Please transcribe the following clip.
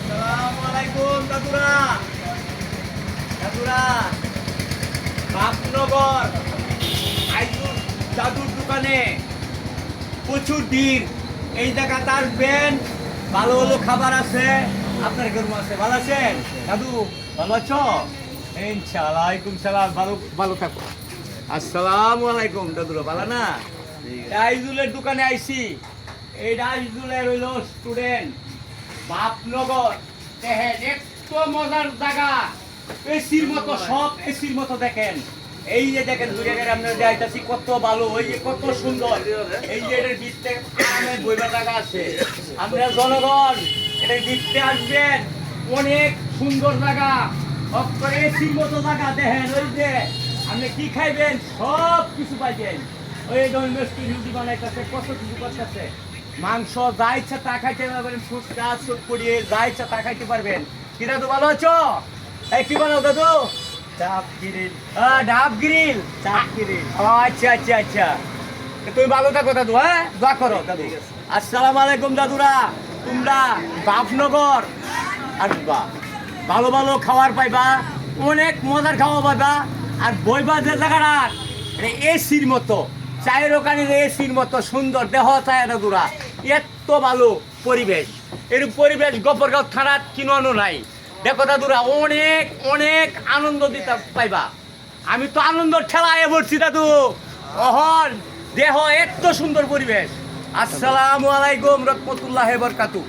আসসালামু আলাইকুম দাদুরা। দাদুরা, বাপনগর আইজুর দাদুর দোকানে প্রচুর ভিড়। এই জায়গাতে আসবেন, ভালো ভালো খাবার আছে, আপনার গরু আছে। ভালো আছেন দাদু? ভালো আছো? ইনশাআল্লাহ। আলাইকুম সালাম। ভালো ভালো থাকো। আসসালামু আলাইকুম দাদুরা। ভালো না? আইজুলের দোকানে আইছি। এই আইজুলের হইল স্টুডেন্ট বাপনগর। দেখেন এত মজার জায়গা, এসির মতো, সব এসির মতো। দেখেন এই যে দেখেন দূরে গেলে আমরা যাইতাছি, কত ভালো, ওই যে কত সুন্দর। এই যে এটার ভিতরে বইবার জায়গা আছে। আমরা জনগণ এটার ভিতরে আসবেন, অনেক সুন্দর জায়গা, এসির মতো জায়গা। দেখেন ওই যে আপনি কি খাইবেন সব কিছু পাইবেন। ওই মিষ্টি রুটি বানাইতেছে, কত কিছু করতেছে। মাংস যা ইচ্ছা তা খাইতে পারবেন, ফুচকা চটপড়ি যা ইচ্ছা তা খাইতে পারবেন। কি দাদু ভালো আছো? এই কি বানাও দাদু? চাপ গ্রিল। ডাব গ্রিল। চাপ গ্রিল। আচ্ছা আচ্ছা আচ্ছা, তুমি ভালো থাকো দাদু। হ্যাঁ, দোয়া করো দাদু। আসসালামু আলাইকুম দাদুরা। তোমরা বাপনগর আসবা, ভালো ভালো খাবার পাইবা, অনেক মজার খাওয়া পাইবা। আর বইবা যে জায়গাটা এসির মতো, চায়ের ওখানে এসির মতো সুন্দর দেহ চায় দাদুরা। এত ভালো পরিবেশ, এরকম পরিবেশ গফরগাঁও থানার কিনো নাই। দেখো দাদুরা, অনেক অনেক আনন্দ দিতে পাইবা। আমি তো আনন্দ ঠেলায় পড়ছি দাদু। অহন দেহ এত সুন্দর পরিবেশ। আসসালামু আলাইকুম রহমতুল্লাহি ওয়া বারাকাতুহু।